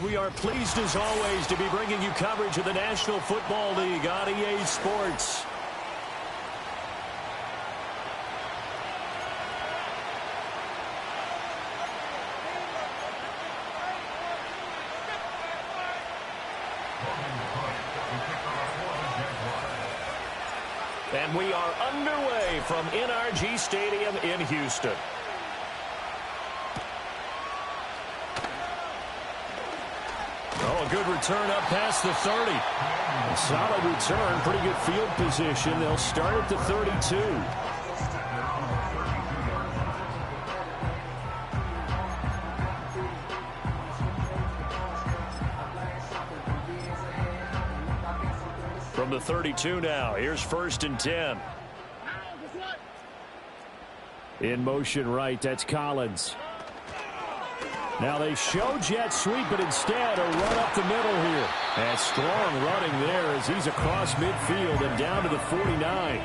We are pleased as always to be bringing you coverage of the National Football League on EA Sports. And we are underway from NRG Stadium in Houston. Oh, a good return up past the 30. A solid return, pretty good field position. They'll start at the 32. From the 32 now, here's 1st and 10. In motion right, that's Collins. Now they show jet sweep, but instead a run up the middle here. And strong running there as he's across midfield and down to the 49.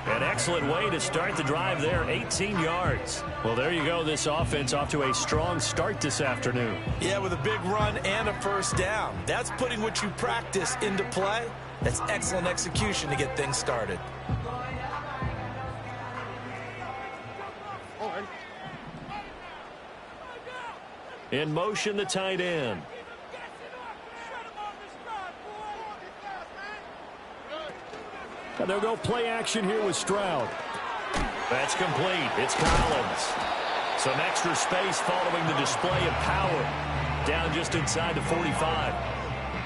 An excellent way to start the drive there, 18 yards. Well, there you go. This offense off to a strong start this afternoon. Yeah, with a big run and a 1st down. That's putting what you practice into play. That's excellent execution to get things started. In motion, the tight end. And they'll go play action here with Stroud. That's complete. It's Collins. Some extra space following the display of power. Down just inside the 45.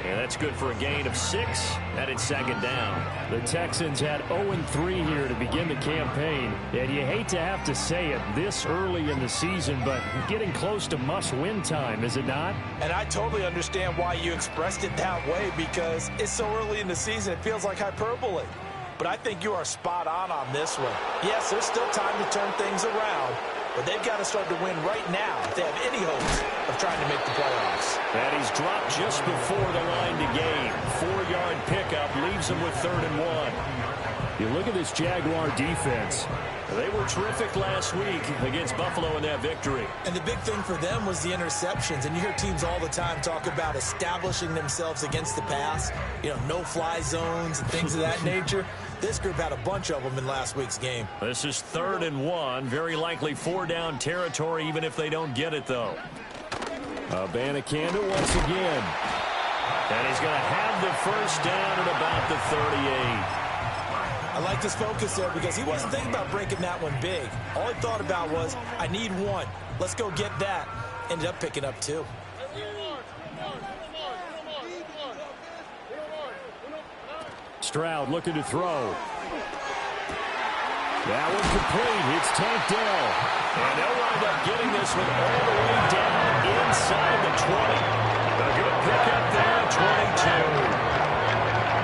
And that's good for a gain of 6, and it's 2nd down. The Texans had 0-3 here to begin the campaign. And you hate to have to say it this early in the season, but getting close to must-win time, is it not? And I totally understand why you expressed it that way, because it's so early in the season, it feels like hyperbole. But I think you are spot on this one. Yes, there's still time to turn things around, but they've got to start to win right now if they have any hopes of trying to make the playoffs. And he's dropped just before the line to gain. 4-yard pickup leaves him with 3rd and 1. You look at this Jaguar defense. They were terrific last week against Buffalo in that victory. And the big thing for them was the interceptions. And you hear teams all the time talk about establishing themselves against the pass. You know, no-fly zones and things of that nature. This group had a bunch of them in last week's game. This is 3rd and 1. Very likely 4-down territory, even if they don't get it, though. Abanikanda once again. And he's going to have the 1st down at about the 38. I like his focus there because he wasn't thinking about breaking that one big. All he thought about was, I need 1. Let's go get that. Ended up picking up 2. Stroud looking to throw. That one complete. It's tanked down. And they'll wind up getting this one all the way down inside the 20. A good pickup there, 22.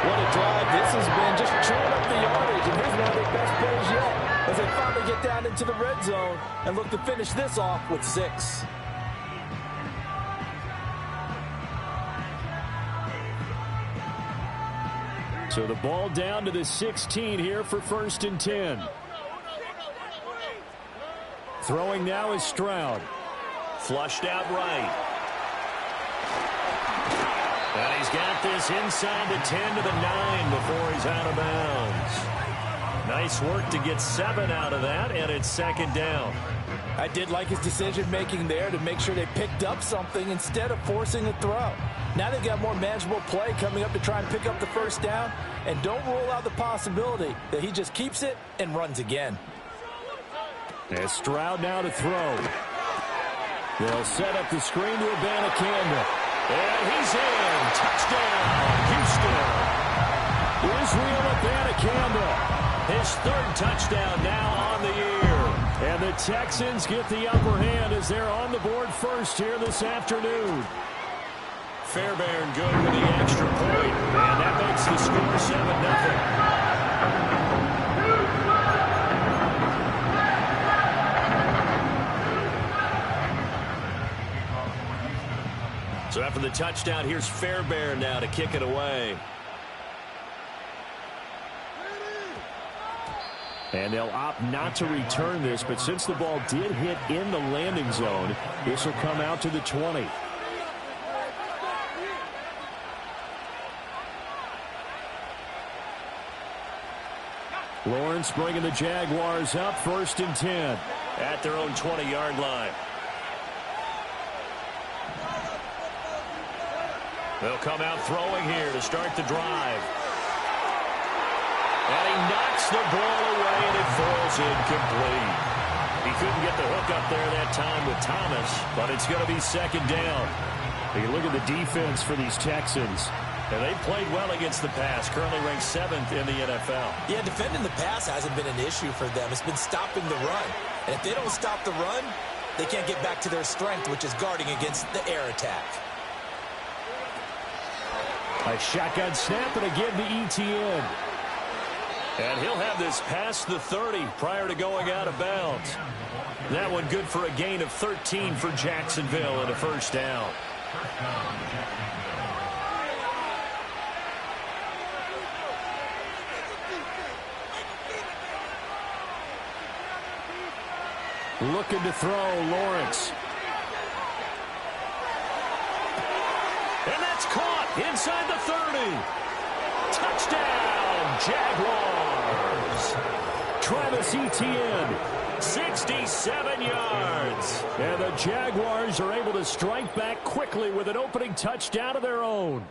What a drive this has been, just chewing up the yardage, and here's one of their best plays yet as they finally get down into the red zone and look to finish this off with 6. So the ball down to the 16 here for 1st and 10. Throwing now is Stroud. Flushed out right. And he's got this inside the 10 to the 9 before he's out of bounds. Nice work to get 7 out of that, and it's 2nd down. I did like his decision-making there to make sure they picked up something instead of forcing a throw. Now they've got more manageable play coming up to try and pick up the 1st down, and don't rule out the possibility that he just keeps it and runs again. And Stroud now to throw. They'll set up the screen to Abanikanda. And he's in. Touchdown, Houston. Israel Abanikanda. His 3rd touchdown now on the year. And the Texans get the upper hand as they're on the board first here this afternoon. Fairbairn good with the extra point. And that makes the score 7-0. So after the touchdown, here's Fairbairn now to kick it away. And they'll opt not to return this, but since the ball did hit in the landing zone, this will come out to the 20. Lawrence bringing the Jaguars up 1st and 10 at their own 20-yard line. They'll come out throwing here to start the drive. And he knocks the ball away, and it falls incomplete. He couldn't get the hook up there that time with Thomas, but it's going to be 2nd down. You look at the defense for these Texans. And they played well against the pass, currently ranked 7th in the NFL. Yeah, defending the pass hasn't been an issue for them. It's been stopping the run. And if they don't stop the run, they can't get back to their strength, which is guarding against the air attack. A shotgun snap and again to ETN. And he'll have this past the 30 prior to going out of bounds. That one good for a gain of 13 for Jacksonville and a 1st down. Looking to throw, Lawrence. And that's caught inside the 30. Touchdown, Jaguars. Travis Etienne, 67 yards. And the Jaguars are able to strike back quickly with an opening touchdown of their own.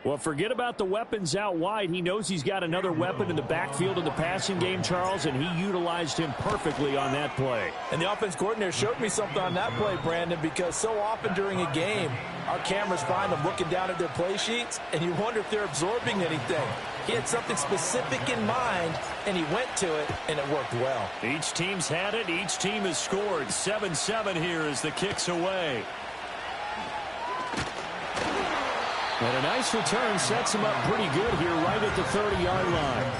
Well, forget about the weapons out wide. He knows he's got another weapon in the backfield in the passing game, Charles, and he utilized him perfectly on that play. And the offense coordinator showed me something on that play, Brandon, because so often during a game, our cameras find them looking down at their play sheets, and you wonder if they're absorbing anything. He had something specific in mind, and he went to it, and it worked well. Each team's had it. Each team has scored. 7-7 here as the kick's away. And a nice return sets him up pretty good here right at the 30-yard line.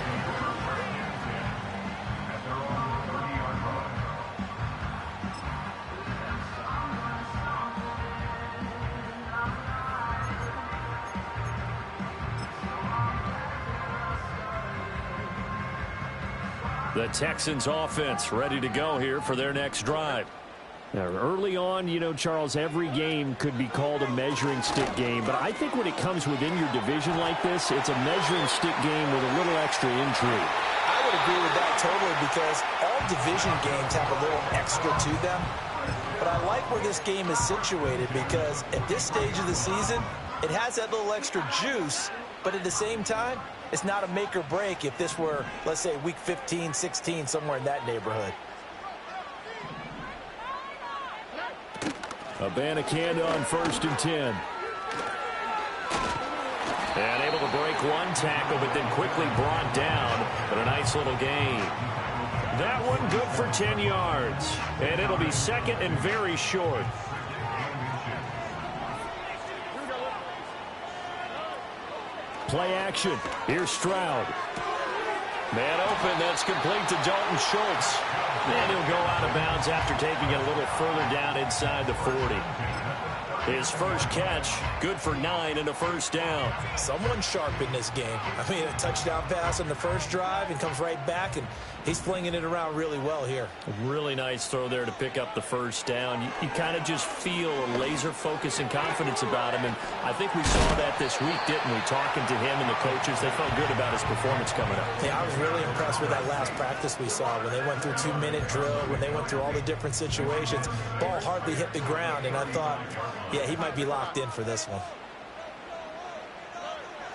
The Texans offense ready to go here for their next drive. Now, early on, you know, Charles, every game could be called a measuring stick game. But I think when it comes within your division like this, it's a measuring stick game with a little extra intrigue. I would agree with that totally because all division games have a little extra to them. But I like where this game is situated because at this stage of the season, it has that little extra juice. But at the same time, it's not a make or break if this were, let's say, week 15, 16, somewhere in that neighborhood. Abanikanda on 1st and 10. And able to break one tackle, but then quickly brought down. But a nice little gain. That one good for 10 yards. And it'll be 2nd and very short. Play action. Here's Stroud. Man open. That's complete to Dalton Schultz. And he'll go out of bounds after taking it a little further down inside the 40. His first catch, good for 9 and a 1st down. Someone sharp in this game. I mean, a touchdown pass on the first drive and comes right back, and he's flinging it around really well here. A really nice throw there to pick up the 1st down. You kind of just feel a laser focus and confidence about him, and I think we saw that this week, didn't we? Talking to him and the coaches, they felt good about his performance coming up. Yeah, I was really impressed with that last practice we saw when they went through 2-minute drill, when they went through all the different situations. Ball hardly hit the ground, and I thought, yeah, he might be locked in for this one.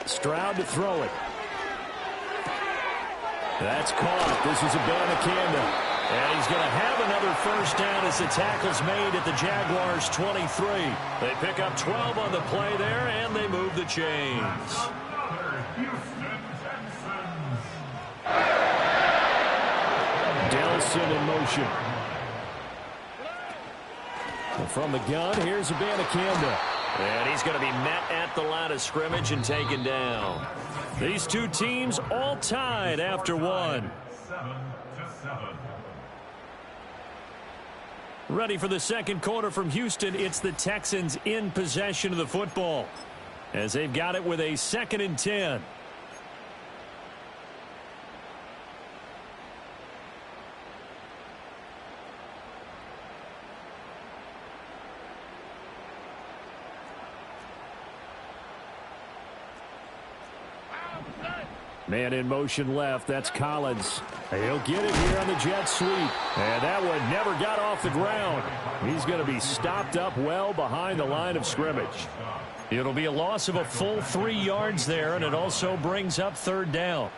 Stroud to throw it. That's caught. This is Abanikanda. And he's going to have another 1st down as the tackle's made at the Jaguars' 23. They pick up 12 on the play there, and they move the chains. Delson in motion. From the gun, here's Abanikanda. And he's going to be met at the line of scrimmage and taken down. These two teams all tied after one. 7-7. Ready for the second quarter from Houston. It's the Texans in possession of the football as they've got it with a 2nd and 10. Man in motion left. That's Collins. He'll get it here on the jet sweep. And that one never got off the ground. He's going to be stopped up well behind the line of scrimmage. It'll be a loss of a full 3 yards there, and it also brings up third down.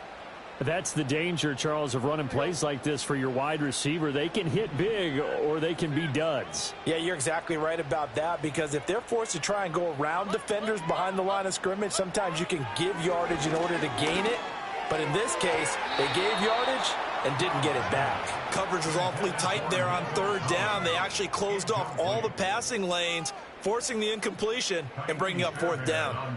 That's the danger, Charles, of running plays like this for your wide receiver. They can hit big or they can be duds. Yeah, you're exactly right about that, because if they're forced to try and go around defenders behind the line of scrimmage, sometimes you can give yardage in order to gain it. But in this case, they gave yardage and didn't get it back. Coverage was awfully tight there on third down. They actually closed off all the passing lanes, forcing the incompletion and bringing up fourth down.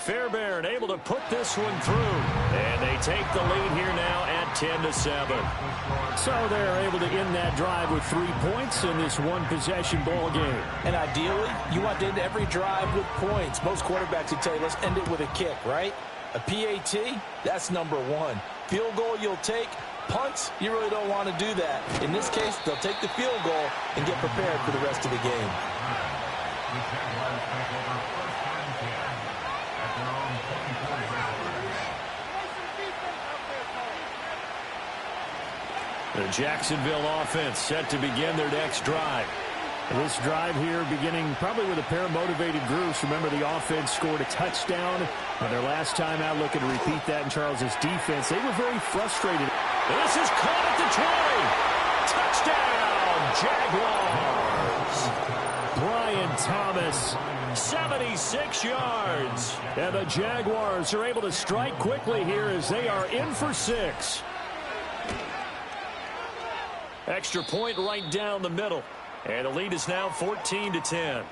Fairbairn able to put this one through. And they take the lead here now at 10-7. So they're able to end that drive with 3 points in this one-possession ball game. And ideally, you want to end every drive with points. Most quarterbacks would tell you, let's end it with a kick, right? A PAT, that's number 1. Field goal you'll take. Punts, you really don't want to do that. In this case, they'll take the field goal and get prepared for the rest of the game. The Jacksonville offense set to begin their next drive. This drive here beginning probably with a pair of motivated groups. Remember, the offense scored a touchdown on their last time out. Looking to repeat that in Charles's defense. They were very frustrated. This is caught at the 20. Touchdown, Jaguars. Brian Thomas, 76 yards. And the Jaguars are able to strike quickly here as they are in for 6. Extra point right down the middle. And the lead is now 14-10.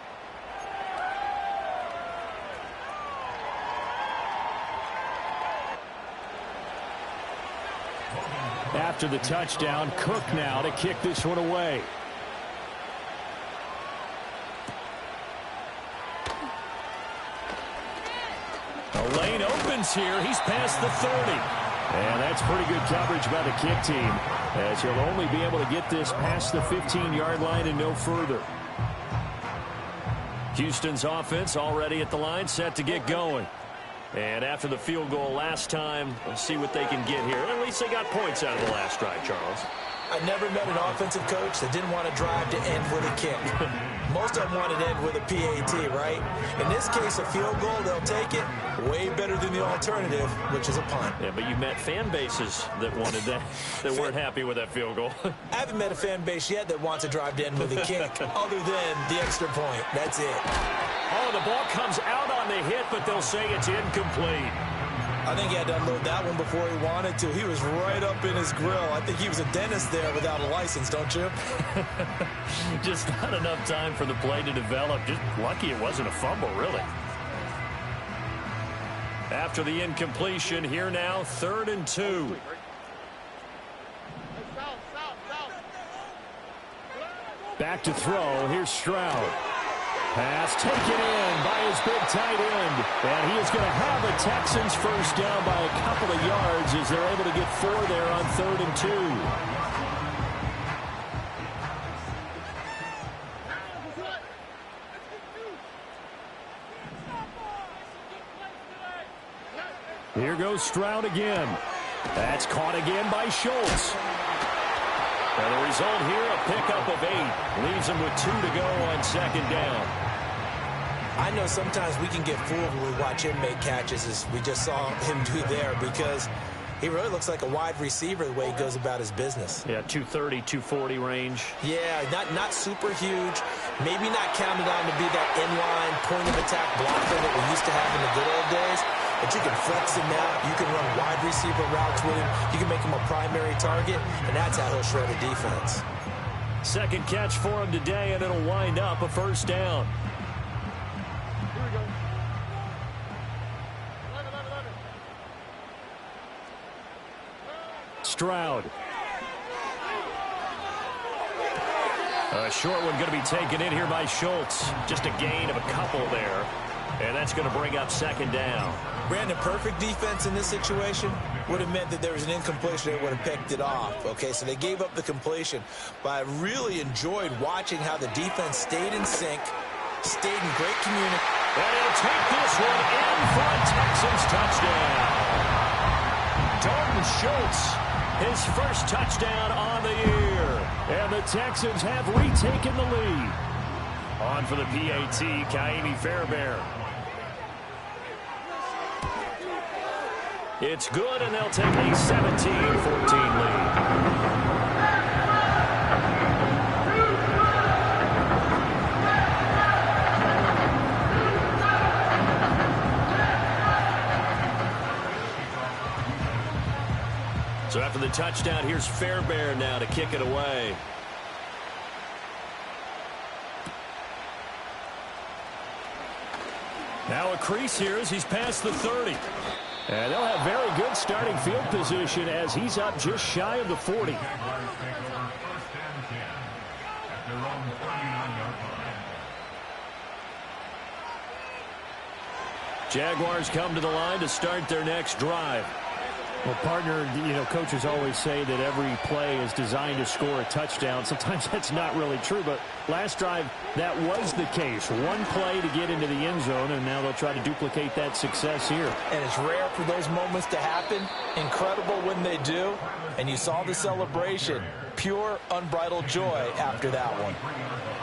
After the touchdown, Cook now to kick this one away. The lane opens here. He's past the 30. And that's pretty good coverage by the kick team, as he'll only be able to get this past the 15-yard line and no further. Houston's offense already at the line, set to get going. And after the field goal last time, we'll see what they can get here. At least they got points out of the last drive, Charles. I never met an offensive coach that didn't want to drive to end with a kick. Most of them want to end with a PAT, right? In this case, a field goal, they'll take it. Way better than the alternative, which is a punt. Yeah, but you met fan bases that wanted that, that weren't happy with that field goal. I haven't met a fan base yet that wants to drive to end with a kick, other than the extra point. That's it. Oh, the ball comes out on the hit, but they'll say it's incomplete. I think he had to unload that one before he wanted to. He was right up in his grill. I think he was a dentist there without a license, don't you? Just not enough time for the play to develop. Just lucky it wasn't a fumble, really. After the incompletion, here now, 3rd and 2. Back to throw. Here's Stroud. Pass taken in by his big tight end. And he is going to have the Texans first down by a couple of yards as they're able to get 4 there on 3rd and 2. Here goes Stroud again. That's caught again by Schultz. And the result here, a pickup of 8. Leaves him with 2 to go on 2nd down. I know sometimes we can get fooled when we watch him make catches, as we just saw him do there, because he really looks like a wide receiver the way he goes about his business. Yeah, 230, 240 range. Yeah, not super huge. Maybe not counted on to be that inline point-of-attack blocker that we used to have in the good old days. But you can flex him out. You can run wide receiver routes with him. You can make him a primary target, and that's how he'll shred a defense. Second catch for him today, and it'll wind up a first down. Stroud. A short one going to be taken in here by Schultz. Just a gain of a couple there. And that's going to bring up 2nd down. Brandon, perfect defense in this situation would have meant that there was an incompletion. They would have picked it off. Okay, so they gave up the completion. But I really enjoyed watching how the defense stayed in sync, stayed in great communication. And he'll take this one in for a Texans touchdown. Dalton Schultz, his first touchdown on the year. And the Texans have retaken the lead. On for the PAT, Kaimi Fairbairn. It's good, and they'll take a 17-14 lead. So after the touchdown, here's Fairbairn now to kick it away. Now a crease here as he's past the 30. And they'll have very good starting field position as he's up just shy of the 40. Jaguars come to the line to start their next drive. Well, partner, coaches always say that every play is designed to score a touchdown. Sometimes that's not really true, but last drive, that was the case. One play to get into the end zone, and now they'll try to duplicate that success here. And it's rare for those moments to happen. Incredible when they do. And you saw the celebration. Pure, unbridled joy after that one.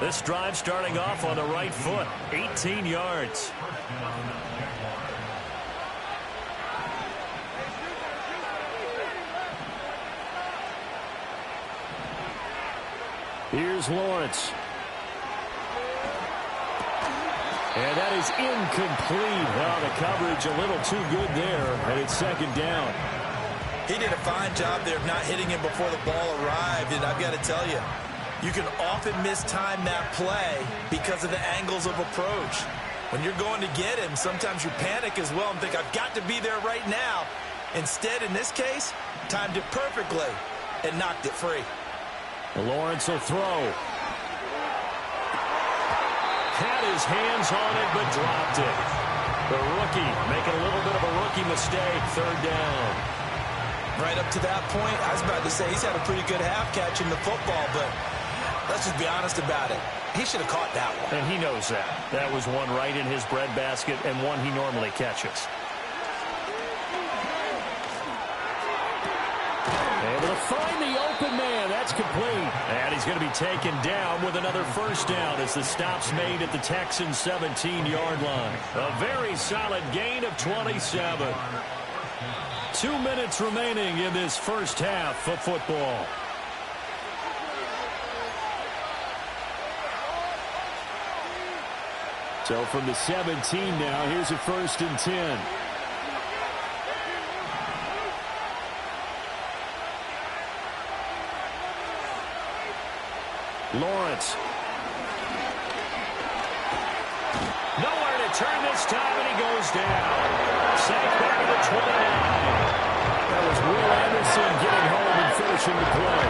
This drive starting off on the right foot, 18 yards. Here's Lawrence. And that is incomplete. Oh, the coverage a little too good there, and it's second down. He did a fine job there of not hitting him before the ball arrived, and I've got to tell you, you can often mistime that play because of the angles of approach. When you're going to get him, sometimes you panic as well and think, I've got to be there right now. Instead, in this case, timed it perfectly and knocked it free. Lawrence will throw. Had his hands on it, but dropped it. The rookie making a little bit of a rookie mistake, third down. Right up to that point, I was about to say he's had a pretty good half catching the football, but let's just be honest about it. He should have caught that one. And he knows that. That was one right in his breadbasket and one he normally catches. Able to find the open man. That's complete. And he's going to be taken down with another first down as the stop's made at the Texans' 17-yard line. A very solid gain of 27. 2 minutes remaining in this first half of football. So from the 17 now, here's a 1st and 10. Lawrence. Nowhere to turn this time, and he goes down. Sacked back to the 29. That was Will Anderson getting home and finishing the play.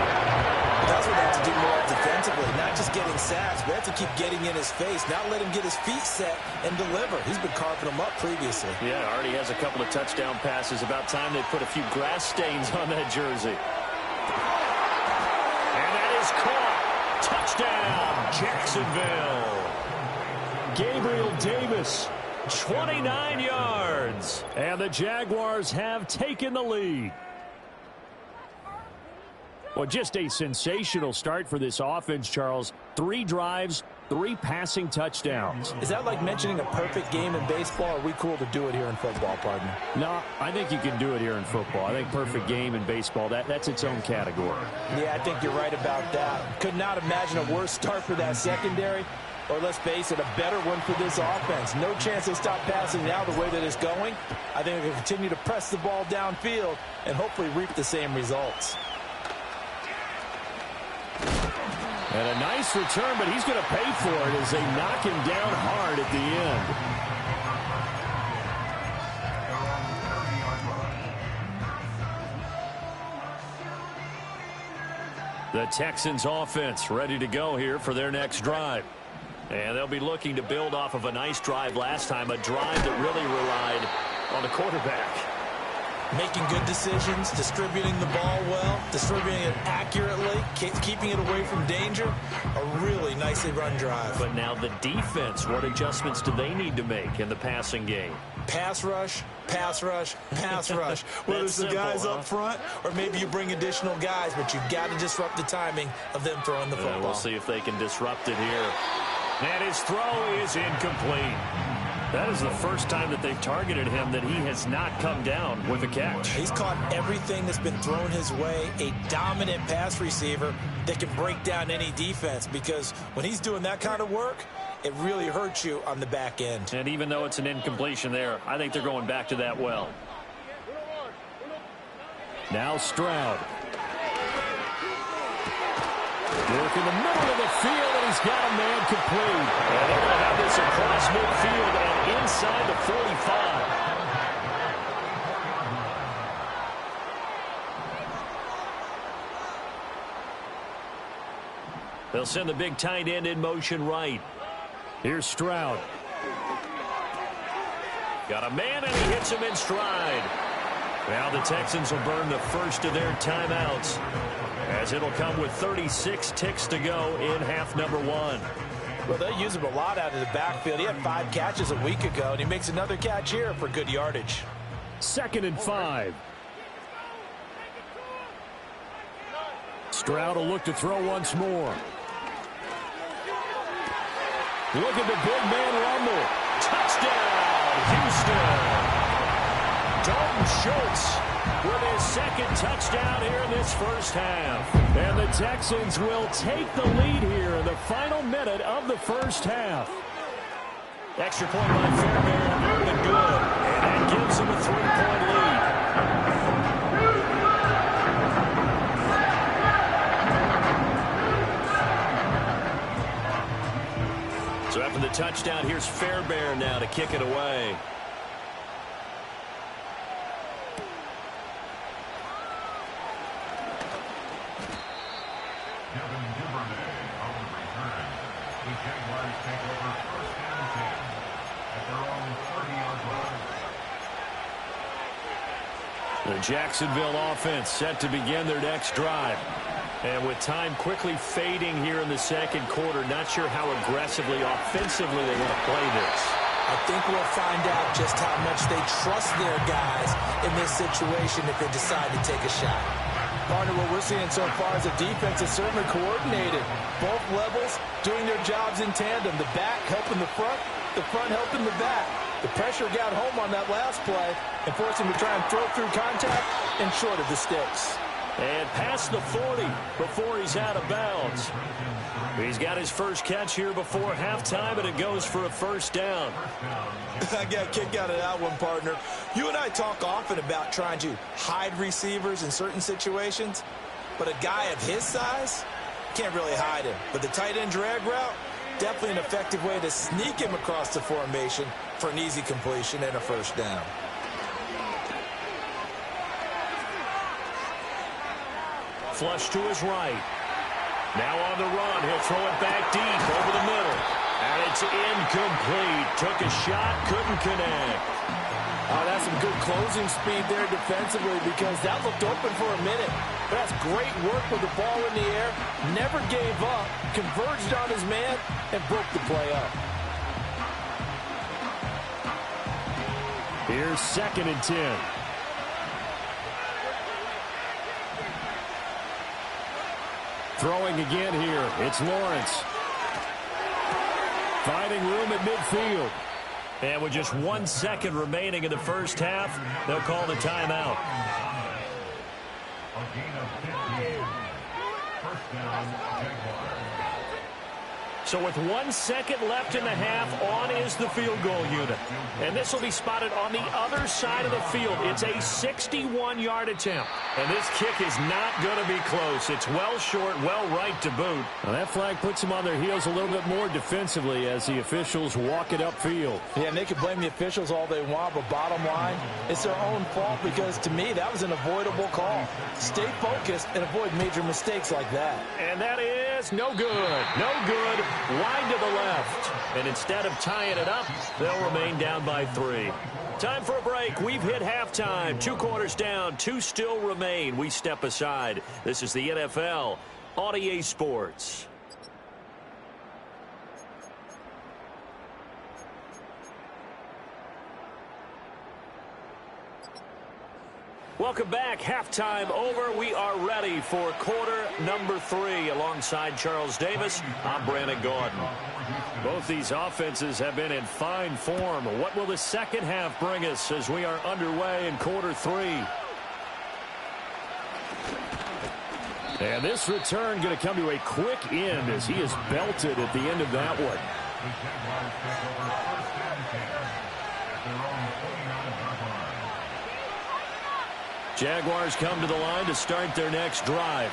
That's what they have to do more defensively, not just getting sacks, but have to keep getting in his face, not let him get his feet set and deliver. He's been carving them up previously. Yeah, already has a couple of touchdown passes. About time they put a few grass stains on that jersey. And that is caught. Touchdown, Jacksonville. Gabriel Davis, 29 yards. And the Jaguars have taken the lead. Well, just a sensational start for this offense, Charles. 3 drives, 3 passing touchdowns. Is that like mentioning a perfect game in baseball, or are we cool to do it here in football, partner? No, I think you can do it here in football. I think perfect game in baseball, that's its own category. Yeah, I think you're right about that. Could not imagine a worse start for that secondary, or let's face it, a better one for this offense. No chance they stop passing now the way that it's going. I think they will continue to press the ball downfield and hopefully reap the same results. And a nice return, but he's going to pay for it as they knock him down hard at the end. The Texans offense ready to go here for their next drive. And they'll be looking to build off of a nice drive last time, a drive that really relied on the quarterback. Making good decisions, distributing the ball well, distributing it accurately, keeping it away from danger. A really nicely run drive. But now the defense, what adjustments do they need to make in the passing game? Pass rush, pass rush, pass rush. Whether it's the guys up front or maybe you bring additional guys, but you've got to disrupt the timing of them throwing the football. We'll see if they can disrupt it here. And his throw is incomplete. That is the first time that they've targeted him that he has not come down with a catch. He's caught everything that's been thrown his way. A dominant pass receiver that can break down any defense, because when he's doing that kind of work, it really hurts you on the back end. And even though it's an incompletion there, I think they're going back to that well. Now Stroud. Work in the middle of the field, and he's got a man complete. And they're going to have this across midfield and inside the 45. They'll send the big tight end in motion right. Here's Stroud. Got a man, and he hits him in stride. Now the Texans will burn the first of their timeouts, as it'll come with 36 ticks to go in half number one. Well, they use him a lot out of the backfield. He had 5 catches a week ago, and he makes another catch here for good yardage. 2nd and 5. Stroud will look to throw once more. Look at the big man rumble. Touchdown, Houston. Dalton Schultz with his 2nd touchdown here in this first half. And the Texans will take the lead here in the final minute of the first half. Extra point by Fairbairn, good and good. And that gives them a 3-point lead. So after the touchdown, here's Fairbairn now to kick it away. The Jacksonville offense set to begin their next drive. And with time quickly fading here in the second quarter, not sure how aggressively, offensively they want to play this. I think we'll find out just how much they trust their guys in this situation if they decide to take a shot. Partner, what we're seeing so far is the defense is certainly coordinated. Both levels doing their jobs in tandem. The back helping the front helping the back. The pressure got home on that last play and forced him to try and throw through contact and short of the sticks. And past the 40 before he's out of bounds. He's got his first catch here before halftime, and it goes for a first down. I got a kick out of that one, partner. You and I talk often about trying to hide receivers in certain situations, but a guy of his size can't really hide him. But the tight end drag route, definitely an effective way to sneak him across the formation for an easy completion and a first down. Flush to his right. Now on the run, he'll throw it back deep over the middle. And it's incomplete. Took a shot, couldn't connect. Oh, that's some good closing speed there defensively, because that looked open for a minute. But that's great work with the ball in the air. Never gave up, converged on his man, and broke the play up. Here's 2nd and 10. Throwing again here. It's Lawrence. Finding room at midfield. And with just 1 second remaining in the first half, they'll call the timeout. A gain of 15. First down, Jaguars. So with 1 second left in the half, on is the field goal unit. And this will be spotted on the other side of the field. It's a 61-yard attempt. And this kick is not going to be close. It's well short, well right to boot. Now that flag puts them on their heels a little bit more defensively as the officials walk it upfield. Yeah, and they can blame the officials all they want, but bottom line, it's their own fault, because to me, that was an avoidable call. Stay focused and avoid major mistakes like that. And that is no good. No good. wide to the left. And instead of tying it up, they'll remain down by 3. Time for a break. We've hit halftime. 2 quarters down, 2 still remain. We step aside. This is the NFL on EA Sports. Welcome back. Halftime over. We are ready for quarter number 3. Alongside Charles Davis, I'm Brandon Gordon. Both these offenses have been in fine form. What will the second half bring us as we are underway in quarter 3? And this return going to come to a quick end as he is belted at the end of that one. Jaguars come to the line to start their next drive.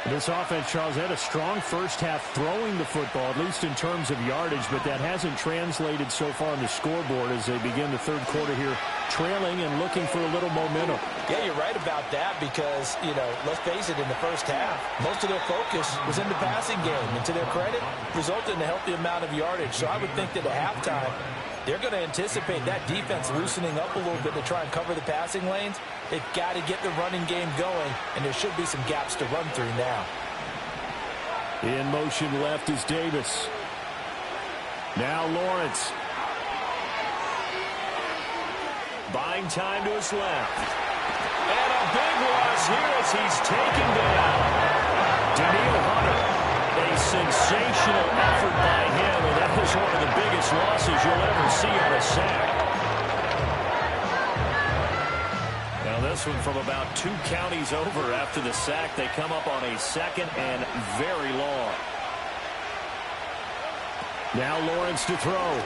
This offense, Charles, had a strong first half throwing the football, at least in terms of yardage, but that hasn't translated so far on the scoreboard as they begin the third quarter here, trailing and looking for a little momentum. Yeah, you're right about that because, let's face it, in the first half, most of their focus was in the passing game. And to their credit, resulted in a healthy amount of yardage. So I would think that at halftime, they're going to anticipate that defense loosening up a little bit to try and cover the passing lanes. They've got to get the running game going, and there should be some gaps to run through now. In motion left is Davis. Now Lawrence. Buying time to his left. And a big loss here as he's taken down. Daniil Hunter. A sensational effort by him, and that was one of the biggest losses you'll ever see on a sack. Now this one from about 2 counties over after the sack. They come up on a 2nd and very long. Now Lawrence to throw.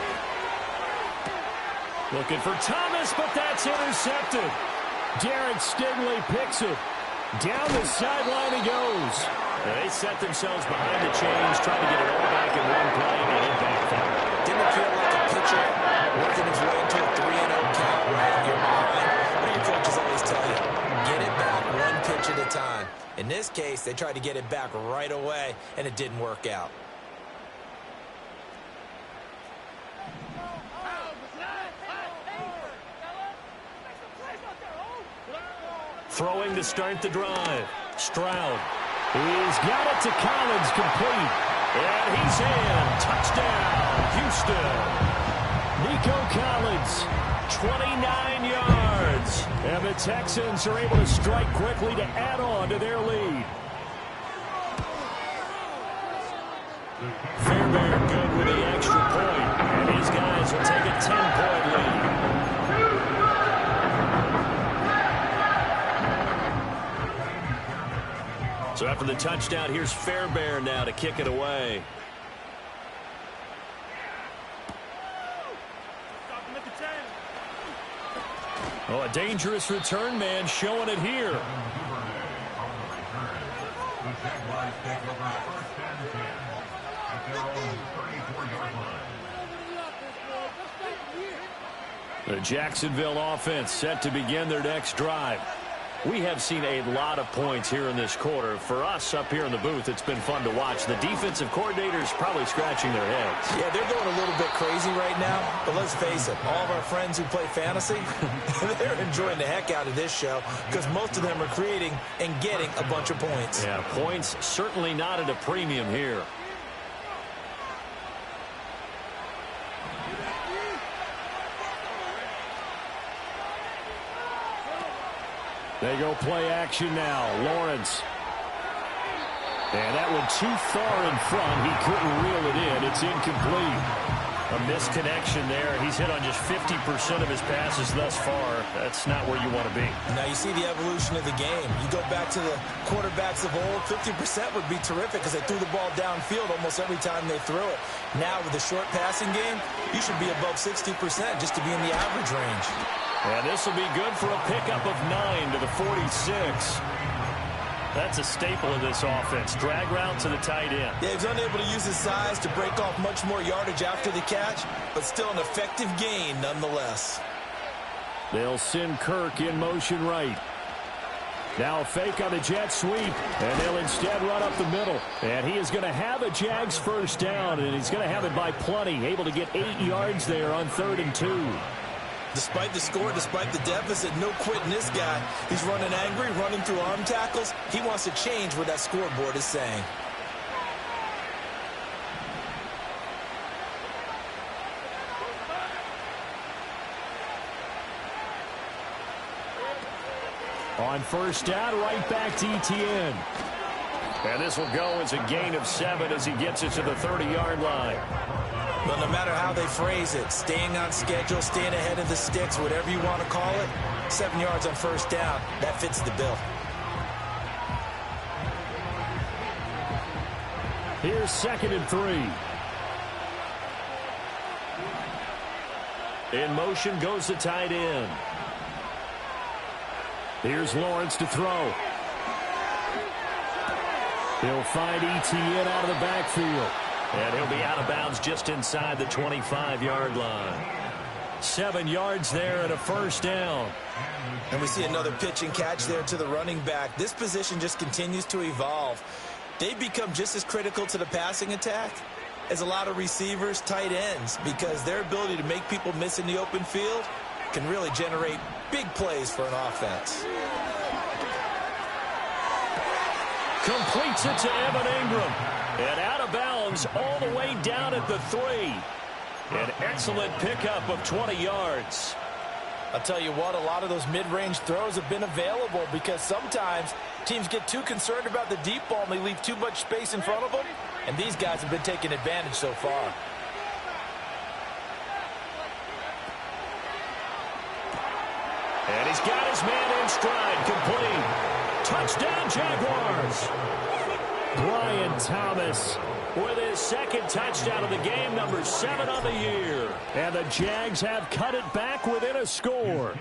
Looking for Thomas, but that's intercepted. Derek Stingley picks it. Down the sideline he goes. They set themselves behind the chains, trying to get it all back in one play, and it backfired. Didn't feel like a pitcher working his way into a 3-0 count right in your mind. What do your coaches always tell you? Get it back one pitch at a time. In this case, they tried to get it back right away, and it didn't work out. Throwing to start the drive. Stroud. He's got it to Collins, complete. And he's in. Touchdown, Houston. Nico Collins. 29 yards. And the Texans are able to strike quickly to add on to their lead. Fairbairn good with the extra point. And these guys will take a 10-point lead. So after the touchdown, here's Fairbairn now to kick it away. Oh, a dangerous return man showing it here. The Jacksonville offense set to begin their next drive. We have seen a lot of points here in this quarter. For us up here in the booth, it's been fun to watch. The defensive coordinators probably scratching their heads. Yeah, they're going a little bit crazy right now. But let's face it, all of our friends who play fantasy, they're enjoying the heck out of this show because most of them are creating and getting a bunch of points. Yeah, points certainly not at a premium here. They go play action now. Lawrence. And that one too far in front. He couldn't reel it in. It's incomplete. A misconnection there. He's hit on just 50% of his passes thus far. That's not where you want to be. Now you see the evolution of the game. You go back to the quarterbacks of old, 50% would be terrific because they threw the ball downfield almost every time they threw it. Now with the short passing game, you should be above 60% just to be in the average range. And this will be good for a pickup of 9 to the 46. That's a staple of this offense. Drag route to the tight end. Yeah, he's unable to use his size to break off much more yardage after the catch, but still an effective gain nonetheless. They'll send Kirk in motion right. Now a fake on the jet sweep, and they'll instead run up the middle. And he is going to have a Jags first down, and he's going to have it by plenty, able to get 8 yards there on 3rd and 2. Despite the score, despite the deficit, no quitting this guy. He's running angry, running through arm tackles. He wants to change what that scoreboard is saying. On first down, right back to Etienne. And this will go as a gain of 7 as he gets it to the 30-yard line. But no matter how they phrase it, staying on schedule, staying ahead of the sticks, whatever you want to call it, 7 yards on first down, that fits the bill. Here's 2nd and 3. In motion goes the tight end. Here's Lawrence to throw. He'll find Etienne out of the backfield. And he'll be out of bounds just inside the 25-yard line. 7 yards there and a first down. And we see another pitch and catch there to the running back. This position just continues to evolve. They become just as critical to the passing attack as a lot of receivers, tight ends, because their ability to make people miss in the open field can really generate big plays for an offense. Completes it to Evan Ingram. And out of bounds all the way down at the 3. An excellent pickup of 20 yards. I'll tell you what, a lot of those mid-range throws have been available because sometimes teams get too concerned about the deep ball and they leave too much space in front of them. And these guys have been taking advantage so far. And he's got his man in stride, complete. Touchdown, Jaguars. Brian Thomas with his 2nd touchdown of the game, number 7 on the year. And the Jags have cut it back within a score.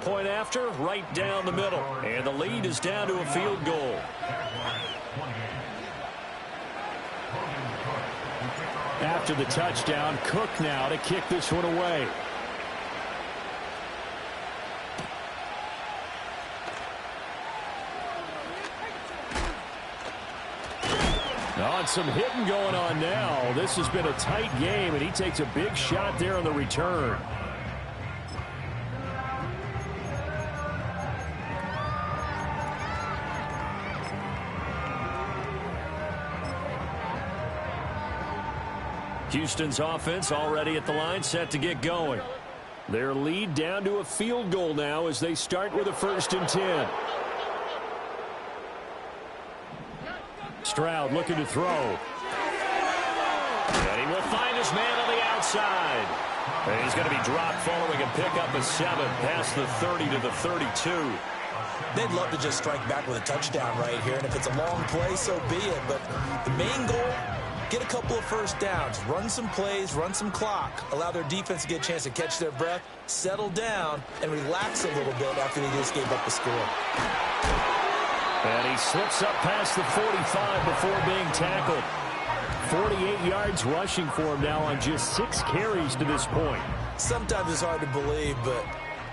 Point after, right down the middle. And the lead is down to a field goal. After the touchdown, Cook now to kick this one away. On some hitting going on now. This has been a tight game, and he takes a big shot there on the return. Houston's offense already at the line, set to get going. Their lead down to a field goal now as they start with a 1st and 10. Stroud looking to throw. And he will find his man on the outside. And he's going to be dropped following a pickup of 7 past the 30 to the 32. They'd love to just strike back with a touchdown right here, and if it's a long play, so be it. But the main goal, get a couple of first downs, run some plays, run some clock, allow their defense to get a chance to catch their breath, settle down, and relax a little bit after they just gave up the score. And he slips up past the 45 before being tackled. 48 yards rushing for him now on just 6 carries to this point. Sometimes it's hard to believe, but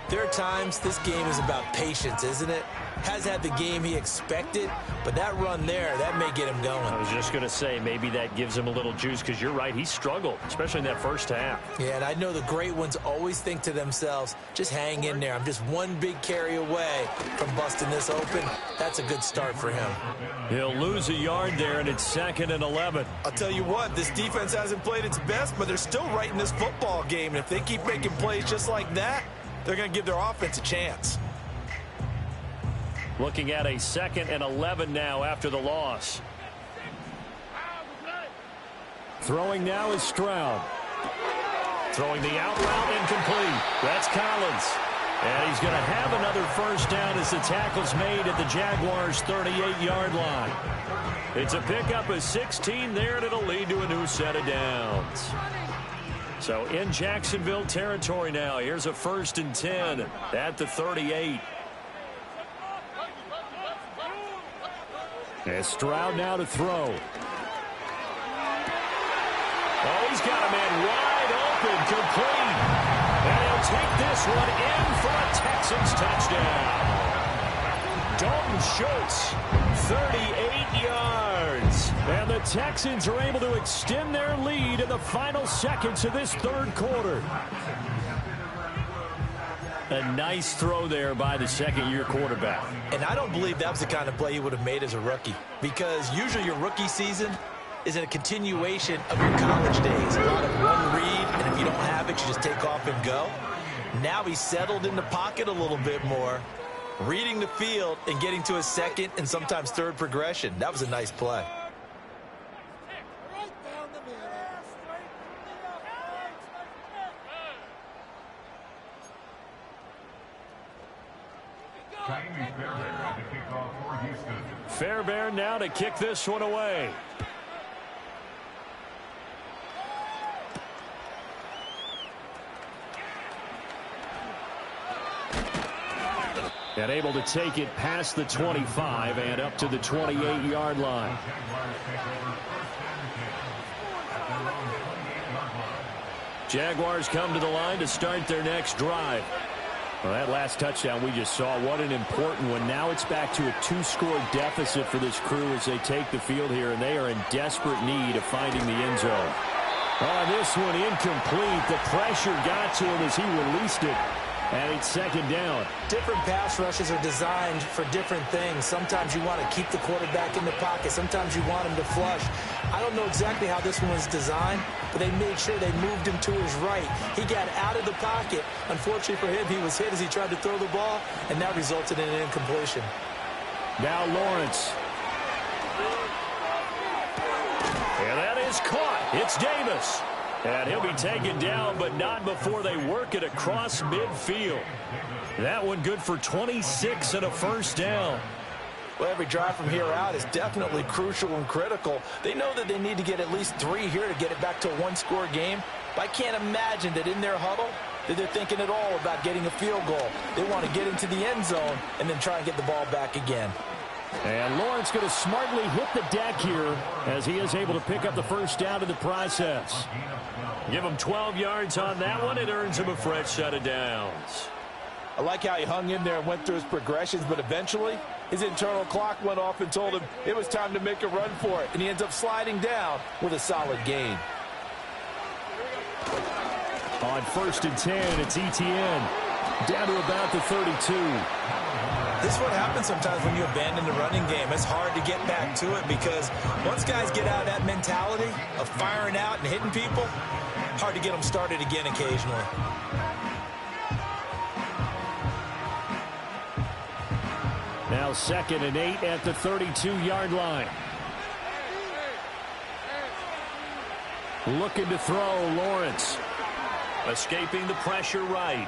there are times this game is about patience, isn't it? Has had the game he expected, but that run there, that may get him going. I was just going to say, maybe that gives him a little juice, because you're right, he struggled, especially in that first half. Yeah, and I know the great ones always think to themselves, just hang in there. I'm just one big carry away from busting this open. That's a good start for him. He'll lose a yard there, and it's 2nd and 11. I'll tell you what, this defense hasn't played its best, but they're still right in this football game. And if they keep making plays just like that, they're going to give their offense a chance. Looking at a 2nd and 11 now after the loss. Throwing now is Stroud. Throwing the out route incomplete. That's Collins. And he's going to have another first down as the tackle's made at the Jaguars' 38-yard line. It's a pickup of 16 there, and it'll lead to a new set of downs. So in Jacksonville territory now. Here's a 1st and 10 at the 38. And Stroud now to throw. Oh, he's got a man wide open, complete. And he'll take this one in for a Texans touchdown. Dalton Schultz, 38 yards. And the Texans are able to extend their lead in the final seconds of this third quarter. A nice throw there by the second-year quarterback. And I don't believe that was the kind of play he would have made as a rookie, because usually your rookie season is a continuation of your college days. A lot of one read, and if you don't have it, you just take off and go. Now he's settled in the pocket a little bit more, reading the field and getting to his second and sometimes third progression. That was a nice play. Fairbairn now to kick this one away. And able to take it past the 25 and up to the 28-yard line. Jaguars come to the line to start their next drive. Well, that last touchdown we just saw, what an important one. Now it's back to a two-score deficit for this crew as they take the field here, and they are in desperate need of finding the end zone. Oh, this one incomplete. The pressure got to him as he released it. And it's second down. Different pass rushes are designed for different things. Sometimes you want to keep the quarterback in the pocket. Sometimes you want him to flush. I don't know exactly how this one was designed, but they made sure they moved him to his right. He got out of the pocket. Unfortunately for him, he was hit as he tried to throw the ball, and that resulted in an incompletion. Now Lawrence. And that is caught. It's Davis. And he'll be taken down, but not before they work it across midfield. That one good for 26 and a first down. Well, every drive from here out is definitely crucial and critical. They know that they need to get at least 3 here to get it back to a one-score game. But I can't imagine that in their huddle that they're thinking at all about getting a field goal. They want to get into the end zone and then try and get the ball back again. And Lawrence going to smartly hit the deck here as he is able to pick up the first down in the process. Give him 12 yards on that one. It earns him a fresh set of downs. I like how he hung in there and went through his progressions, but eventually his internal clock went off and told him it was time to make a run for it, and he ends up sliding down with a solid gain. On 1st and 10, it's ETN down to about the 32. This is what happens sometimes when you abandon the running game. It's hard to get back to it because once guys get out of that mentality of firing out and hitting people, hard to get them started again occasionally. Now 2nd and 8 at the 32-yard line. Looking to throw, Lawrence. Escaping the pressure right.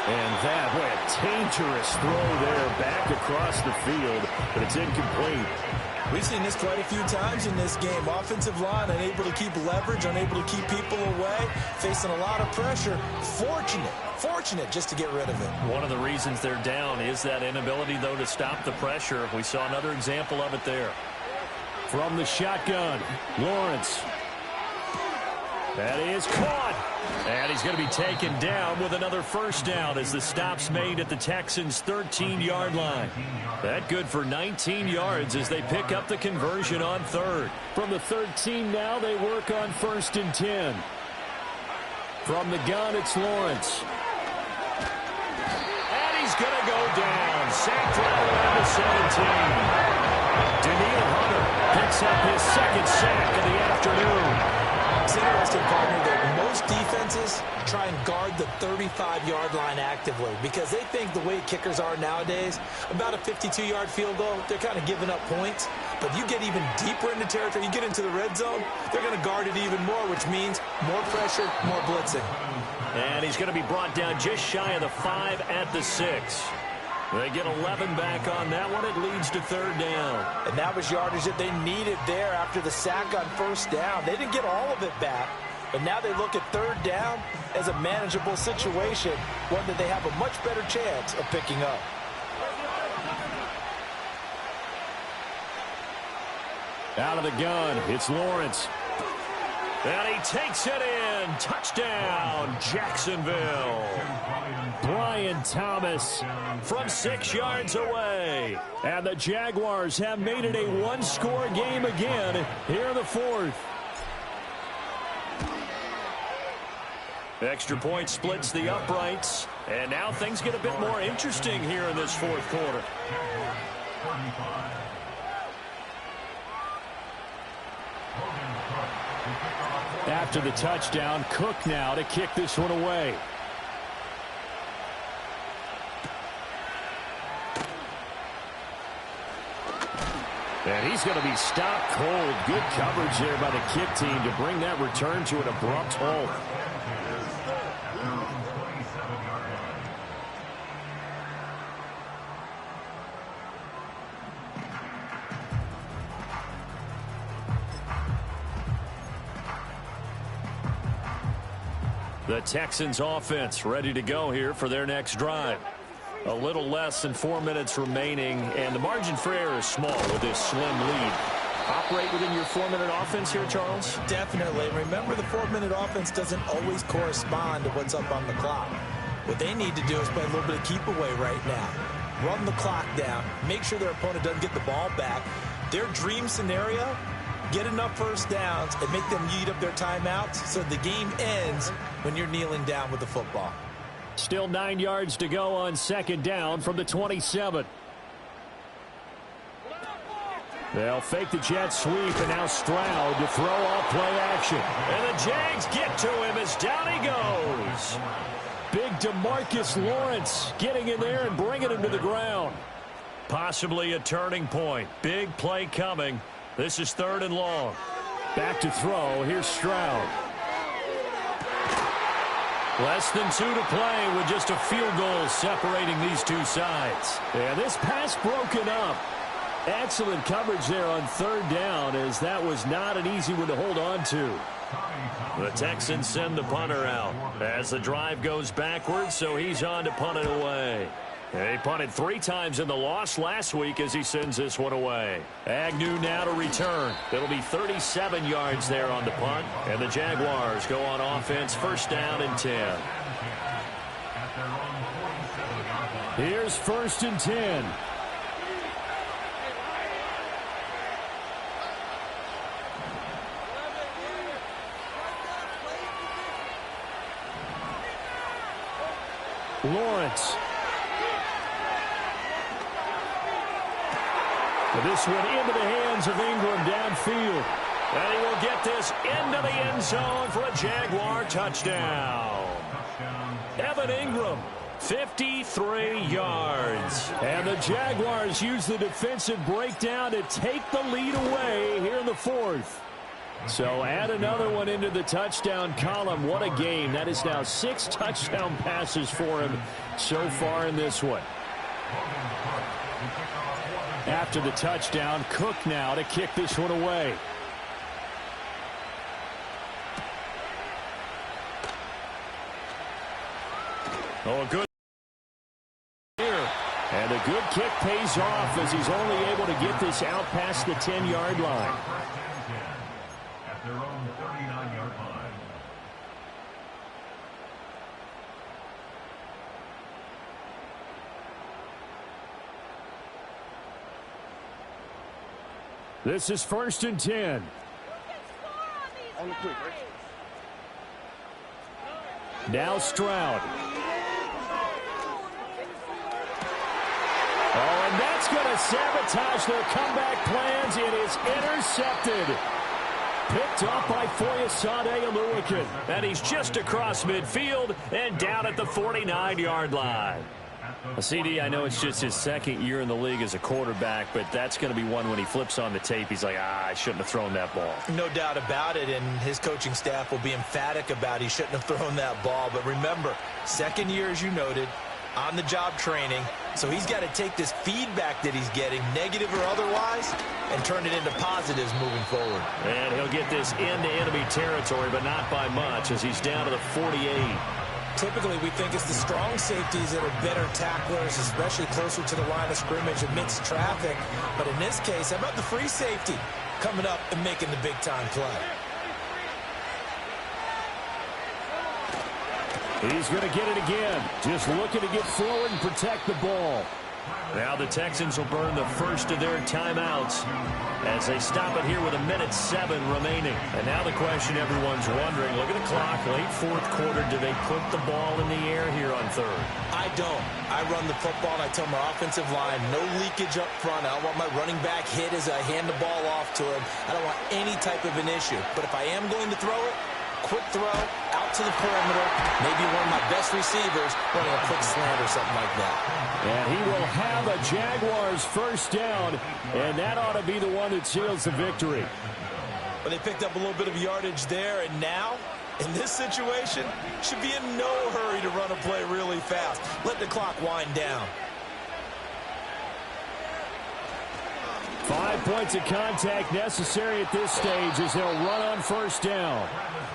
And that, what a dangerous throw there back across the field, but it's incomplete. We've seen this quite a few times in this game. Offensive line unable to keep leverage, unable to keep people away, facing a lot of pressure. Fortunate just to get rid of it. One of the reasons they're down is that inability, though, to stop the pressure. We saw another example of it there. From the shotgun, Lawrence. That is caught. And he's going to be taken down with another first down as the stop's made at the Texans' 13-yard line. That good for 19 yards as they pick up the conversion on 3rd. From the 13 now, they work on 1st and 10. From the gun, it's Lawrence. And he's going to go down. Sacked right around the 17. Daniil Hunter picks up his 2nd sack of the afternoon. It's interesting, partner, that most defenses try and guard the 35-yard line actively because they think the way kickers are nowadays, about a 52-yard field goal, they're kind of giving up points. But you get even deeper into territory, you get into the red zone, they're going to guard it even more, which means more pressure, more blitzing. And he's going to be brought down just shy of the 5 at the 6. They get 11 back on that one. It leads to 3rd down. And that was yardage that they needed there after the sack on 1st down. They didn't get all of it back, but now they look at 3rd down as a manageable situation, one that they have a much better chance of picking up. Out of the gun, it's Lawrence. And he takes it in. Touchdown, Jacksonville. Brian Thomas From 6 yards away. and the Jaguars have made it a one-score game again here in the fourth. Extra point splits the uprights. And now things get a bit more interesting here in this fourth quarter. After the touchdown, Cook now to kick this one away. And he's going to be stopped cold. Good coverage there by the kick team to bring that return to an abrupt halt. The Texans offense ready to go here for their next drive. A little less than 4 minutes remaining, and the margin for error is small with this slim lead. Operate within your 4-minute offense here, Charles? Definitely. Remember, the 4-minute offense doesn't always correspond to what's up on the clock. What they need to do is play a little bit of keep away right now. Run the clock down. Make sure their opponent doesn't get the ball back. Their dream scenario, get enough first downs and make them eat up their timeouts so the game ends when you're kneeling down with the football. Still 9 yards to go on second down from the 27. They'll fake the jet sweep, and now Stroud to throw off play action. And the Jags get to him as down he goes. Big DeMarcus Lawrence getting in there and bringing him to the ground. Possibly a turning point. Big play coming. This is 3rd and long. Back to throw. Here's Stroud. Less than 2 to play with just a field goal separating these two sides. And this pass broken up. Excellent coverage there on 3rd down, as that was not an easy one to hold on to. The Texans send the punter out as the drive goes backwards, so he's on to punt it away. He punted 3 times in the loss last week as he sends this one away. Agnew now to return. It'll be 37 yards there on the punt, and the Jaguars go on offense, 1st down and 10. Here's 1st and 10. Lawrence. This one into the hands of Ingram downfield. And he will get this into the end zone for a Jaguar touchdown. Evan Ingram, 53 yards. And the Jaguars use the defensive breakdown to take the lead away here in the 4th. So add another one into the touchdown column. What a game. That is now 6 touchdown passes for him so far in this one. After the touchdown, Cook now to kick this one away. Oh, good. And a good kick pays off as he's only able to get this out past the 10-yard line. At their own 39-yard line. This is 1st and 10. Now Stroud. Oh, and that's going to sabotage their comeback plans. It is intercepted. Picked up by Foyesade Oluwakin. And he's just across midfield and down at the 49-yard line. CD, I know it's just his 2nd year in the league as a quarterback, but that's going to be one when he flips on the tape, he's like, I shouldn't have thrown that ball. No doubt about it, and his coaching staff will be emphatic about he shouldn't have thrown that ball. But remember, 2nd year, as you noted, on-the-job training, so he's got to take this feedback that he's getting, negative or otherwise, and turn it into positives moving forward. And he'll get this into enemy territory, but not by much, as he's down to the 48. Typically, we think it's the strong safeties that are better tacklers, especially closer to the line of scrimmage amidst traffic. But in this case, how about the free safety coming up and making the big-time play? He's going to get it again. Just looking to get forward and protect the ball. Now the Texans will burn the first of their timeouts as they stop it here with 1:07 remaining. And now the question everyone's wondering, look at the clock, late fourth quarter, do they put the ball in the air here on third? I don't. I run the football, and I tell my offensive line, no leakage up front. I don't want my running back hit as I hand the ball off to him. I don't want any type of an issue. But if I am going to throw it, quick throw, out to the perimeter, maybe one of my best receivers running a quick slant or something like that. And he will have a Jaguars first down, and that ought to be the one that seals the victory. But they picked up a little bit of yardage there, and now, in this situation, should be in no hurry to run a play really fast. Let the clock wind down. 5 points of contact necessary at this stage as they'll run on first down.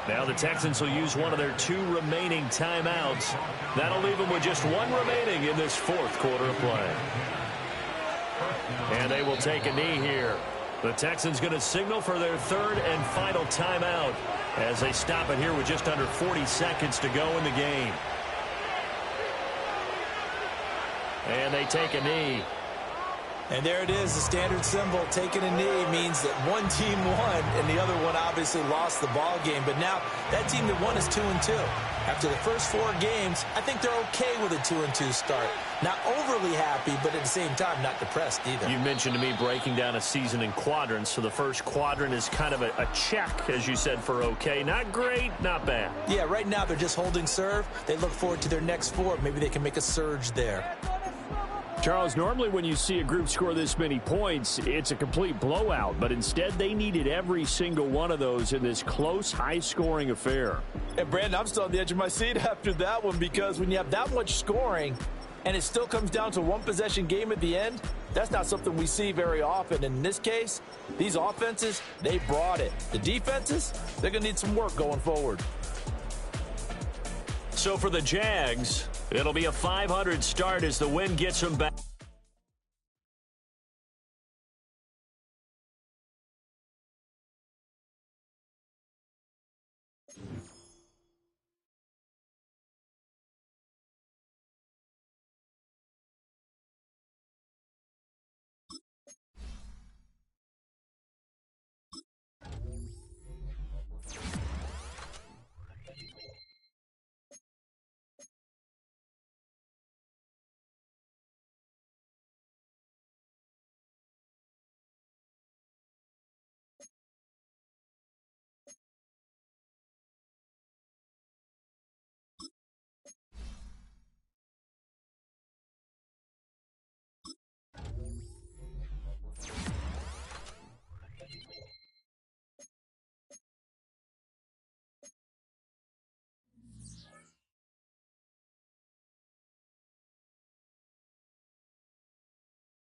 Now the Texans will use one of their 2 remaining timeouts. That'll leave them with just 1 remaining in this fourth quarter of play. And they will take a knee here. The Texans going to signal for their 3rd and final timeout as they stop it here with just under 40 seconds to go in the game. And they take a knee. And there it is, the standard symbol. Taking a knee means that one team won, and the other one obviously lost the ball game. But now that team that won is 2-2. After the first 4 games, I think they're okay with a 2-2 start. Not overly happy, but at the same time, not depressed either. You mentioned to me breaking down a season in quadrants. So the first quadrant is kind of a check, as you said, for okay. Not great, not bad. Yeah, right now they're just holding serve. They look forward to their next 4. Maybe they can make a surge there. Charles, normally when you see a group score this many points, it's a complete blowout. But instead, they needed every single one of those in this close, high-scoring affair. And, Brandon, I'm still on the edge of my seat after that one because when you have that much scoring and it still comes down to a one-possession game at the end, that's not something we see very often. And in this case, these offenses, they brought it. The defenses, they're going to need some work going forward. So for the Jags, it'll be a 500 start as the win gets them back.